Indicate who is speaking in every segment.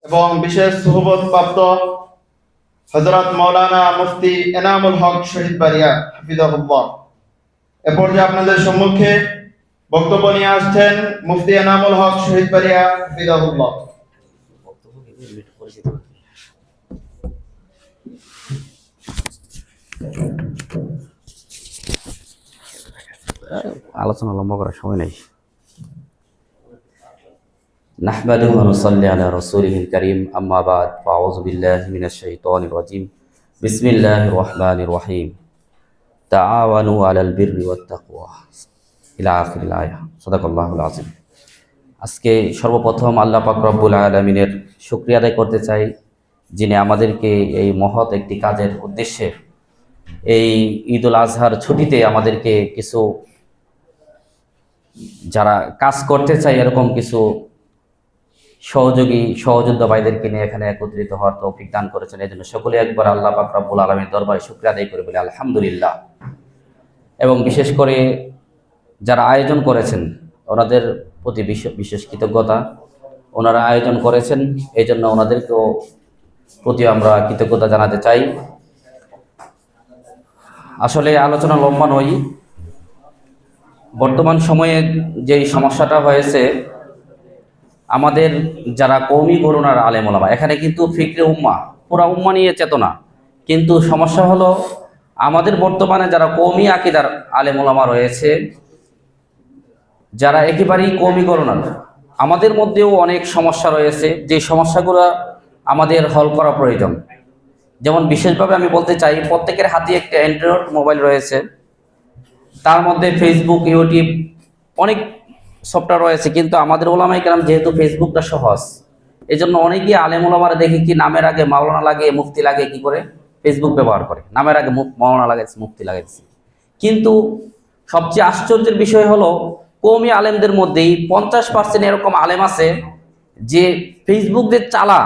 Speaker 1: এবং বিশেষ সুহবত প্রাপ্ত হযরত মাওলানা মুফতি এনামুল হক শহীদ বারিয়া হাফিজাহুল্লাহ। এ পর্যায়ে আপনাদের সম্মুখে বক্তব্য নিয়ে আসছেন মুফতি এনামুল হক শহীদ বারিয়া হাফিজাহুল্লাহ।
Speaker 2: আলোচনা লম্বা করার সময় নেই। নাহমাদুহু ওয়া নুসাল্লি আলা রাসূলিহিল কারীম, আম্মা বা'দ, ফাআউযু বিল্লাহি মিনাশ শাইতানির রাজীম। বিসমিল্লাহির রহমানির রহিম। তাআওয়ানু আলাল বিররি ওয়াত তাকওয়া ইলা আখিরিল আয়াহ। সাদাকাল্লাহুল আযীম। আজকে সর্বপ্রথম আল্লাহ পাক রব্বুল আলামিনের শুকরিয়া আদায় করতে চাই, যিনি আমাদেরকে এই মহৎ একটি কাজের উদ্দেশ্যে এই ঈদুল আজহার ছুটিতে আমাদেরকে কিছু যারা কাজ করতে চাই এরকম কিছু সহযোদ্ধা ভাইদেরকে নিয়ে এখানে একত্রিত হওয়ার তৌফিক দান করেছেন। এই জন্য সকলে একবার আল্লাহ পাক রব্বুল আলামিনের দরবারে শুকরিয়া আদায় করে বলি আলহামদুলিল্লাহ। এবং বিশেষ করে যারা আয়োজন করেছেন ওনাদের প্রতি বিশেষ কৃতজ্ঞতা। ওনারা আয়োজন করেছেন, এই জন্য ওনাদেরকেও প্রতি আমরা কৃতজ্ঞতা জানাতে চাই। আসলে আলোচনা লম্বা নয়। বর্তমান সময়ে যে সমস্যাটা হয়েছে, আমাদের যারা কওমি গণনার আলেম ওলামা, এখানে কিন্তু ফিকরে উম্মাহ, পুরা উম্মাহ নিয়ে চেতনা, কিন্তু সমস্যা হলো আমাদের বর্তমানে যারা কওমি আকীদার আলেম ওলামা রয়েছে, যারা একেবারেই কওমি গণনার, আমাদের মধ্যেও অনেক সমস্যা রয়েছে, যে সমস্যাগুলো আমাদের হল করা প্রয়োজন। যেমন বিশেষভাবে আমি বলতে চাই, প্রত্যেকের হাতে একটা অ্যান্ড্রয়েড মোবাইল রয়েছে, তার মধ্যে ফেসবুক, ইউটিউব অনেক সফটওয়্যার রয়েছে, কিন্তু আমাদের ওলামায়ে কেরাম যেহেতু ফেসবুকটা সহজ, এই জন্য অনেকেই আলেম ওলামারা দেখি কি নামের আগে মাওলানা লাগে, মুফতি লাগে, কি করে ফেসবুক ব্যবহার করে, নামের আগে মাওলানা লাগাইছে, মুফতি লাগাইছে। কিন্তু সবচেয়ে আশ্চর্যের বিষয় হলো কওমি আলেমদের মধ্যেই 50% এরকম আলেম আছে যে ফেসবুক যে চালা,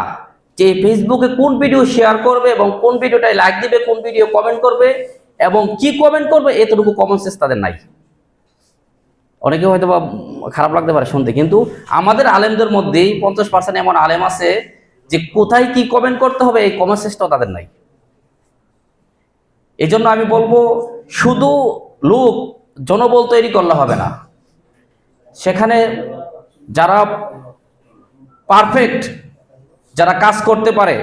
Speaker 2: যে ফেসবুকে কোন ভিডিও শেয়ার করবে এবং কোন ভিডিওটায় লাইক দিবে, কোন ভিডিও কমেন্ট করবে এবং কি কমেন্ট করবে, এতটুকু কমন সেন্স তাদের নাই। অনেকে হয়তো বা খারাপ লাগতে পারে শুনতে, কিন্তু আমাদের আলেমদের মধ্যেই 50% এমন আলেম আছে যে কোথায় কি কমেন্ট করতে হবে এই কমন সেন্সটাও তাদের নাই। এই জন্য আমি বলবো, শুধু লোক জনবল তৈরি করলে হবে না, সেখানে যারা পারফেক্ট, যারা কাজ করতে পারে,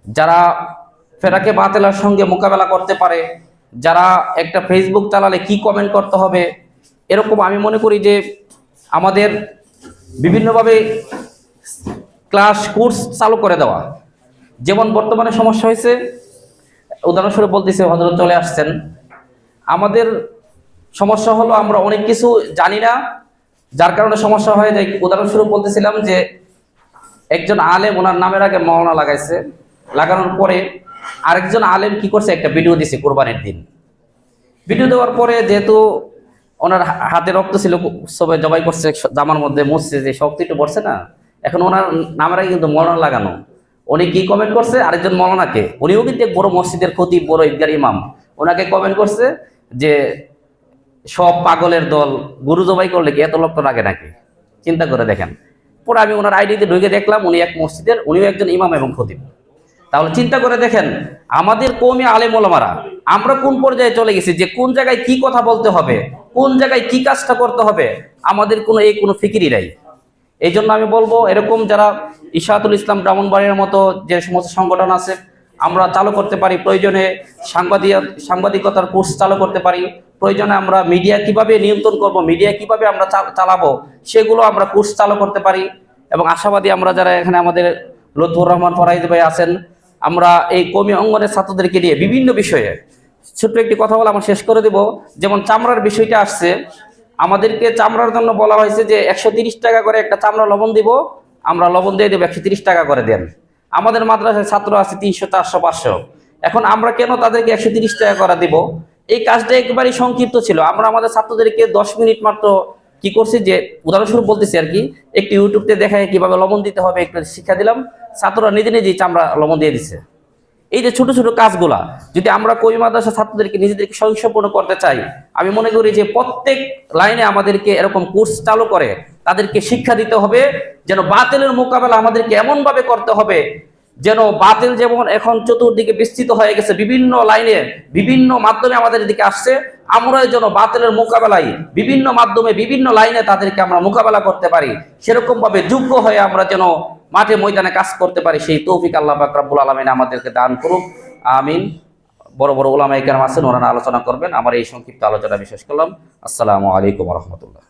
Speaker 2: যারা ফেরাকে বাতিলের সঙ্গে মোকাবেলা করতে পারে, যারা একটা ফেসবুক চালালে কি কমেন্ট করতে হবে, এরকম আমি মনে করি যে আমাদের বিভিন্নভাবে ক্লাস কোর্স চালু করে দেওয়া। যেমন বর্তমানে সমস্যা হয়েছে, উদাহরণস্বরূপ বলতেছে, হযরত চলে আসছেন, আমাদের সমস্যা হলো আমরা অনেক কিছু জানি না, যার কারণে সমস্যা হয়ে যায়। উদাহরণস্বরূপ বলতেছিলাম যে একজন আলেম ওনার নামের আগে মাওলানা লাগাইছে, লাগানোর পরে আরেকজন আলেম কি করছে, একটা ভিডিও দিছে কোরবানির দিন। ভিডিও দেওয়ার পরে যেহেতু ওনার হাতে রক্ত ছিল, সবাই জবাই করছে, জামার মধ্যে মুছছে, যে শক্তি একটু পড়ছে না, এখন ওনার নামের আগে কিন্তু মাওলানা লাগানো। উনি কি কমেন্ট করছে, আরেকজন মাওলানাকে, উনিও কিন্তু বড় মসজিদের খতিব, বড় ঈদগার ইমাম, ওনাকে কমেন্ট করছে যে সব পাগলের দল, গরু জবাই করলে কি এত রক্ত লাগে নাকি? চিন্তা করে দেখেন। পরে আমি ওনার আইডিতে ঢুকে দেখলাম উনি এক মসজিদের, উনিও একজন ইমাম এবং খতিব। তাহলে চিন্তা করে দেখেন আমাদের কওমি আলেম ওলামারা আমরা কোন পর্যায়ে চলে গেছি, যে কোন জায়গায় কি কথা বলতে হবে, কোন জায়গায় কি কাজটা করতে হবে, আমাদের কোনো ফিকিরই নাই। এই জন্য আমি বলবো, এরকম যারা ইশাআতুল ইসলাম ব্রাহ্মণবাড়িয়ার মতো যে সমস্ত সংগঠন আছে, আমরা চালু করতে পারি। প্রয়োজনে সাংবাদিকতার কোর্স চালু করতে পারি। প্রয়োজনে আমরা মিডিয়া কিভাবে নিয়ন্ত্রণ করব, মিডিয়া কিভাবে আমরা চালাবো, সেগুলো আমরা কোর্স চালু করতে পারি। এবং আশাবাদী আমরা যারা এখানে আমাদের লুৎফর রহমান ফরাইদ ভাই আছেন, আমরা এই কওমি অঙ্গনের ছাত্রদেরকে নিয়ে বিভিন্ন বিষয়ে ছোট্ট একটি কথা বলে আমরা শেষ করে দেব। যেমন চামড়ার বিষয়টা আসছে, আমাদেরকে চামড়ার জন্য বলা হয়েছে যে 130 টাকা করে একটা চামড়া লবণ দিব, আমরা লবণ দিয়ে দেবো, 130 টাকা করে দেন। আমাদের মাদ্রাসায় ছাত্র আছে 300, 400, 500। এখন আমরা কেন তাদেরকে 130 টাকা করে দিব? এই কাজটা একেবারেই সংক্ষিপ্ত ছিল। আমরা আমাদের ছাত্রদেরকে 10 মিনিট মাত্র কি করছি, যে উদাহরণস্বরূপ বলতেছি আর কি, একটি ইউটিউবতে দেখায় কিভাবে লবণ দিতে হবে একটু শিক্ষা দিলাম, ছাত্ররা নিজে নিজেই চামড়া লবণ দিয়ে দিচ্ছে। এই যে ছোট ছোট কাজগুলা যদি আমরা কওমি মাদ্রাসা ছাত্রদেরকে নিজেদেরকে স্বয়ংসম্পূর্ণ করতে চাই, আমি মনে করি যে প্রত্যেক লাইনে আমাদেরকে এরকম কোর্স চালু করে তাদেরকে শিক্ষা দিতে হবে, যেন বাতিলের মোকাবেলা আমাদেরকে এমন ভাবে করতে হবে যেন বাতিল যেমন এখন চতুর্দিকে বিস্তৃত হয়ে গেছে, বিভিন্ন লাইনে বিভিন্ন মাধ্যমে আমাদের দিকে আসছে, আমরা যেন বাতিলের মোকাবেলায় বিভিন্ন মাধ্যমে বিভিন্ন লাইনে তাদেরকে আমরা মোকাবেলা করতে পারি, সেরকম ভাবে যোগ্য হয়ে আমরা যেন মাঠে ময়দানে কাজ করতে পারি, সেই তৌফিক আল্লাহ পাক রব্বুল আলামিন আমাদেরকে দান করুক, আমিন। বড় বড় উলামায়ে কেরাম আছেন, ওনারা আলোচনা করবেন। আমার এই সংক্ষিপ্ত আলোচনা শেষ করলাম। আসসালামু আলাইকুম ওয়া রাহমাতুল্লাহ।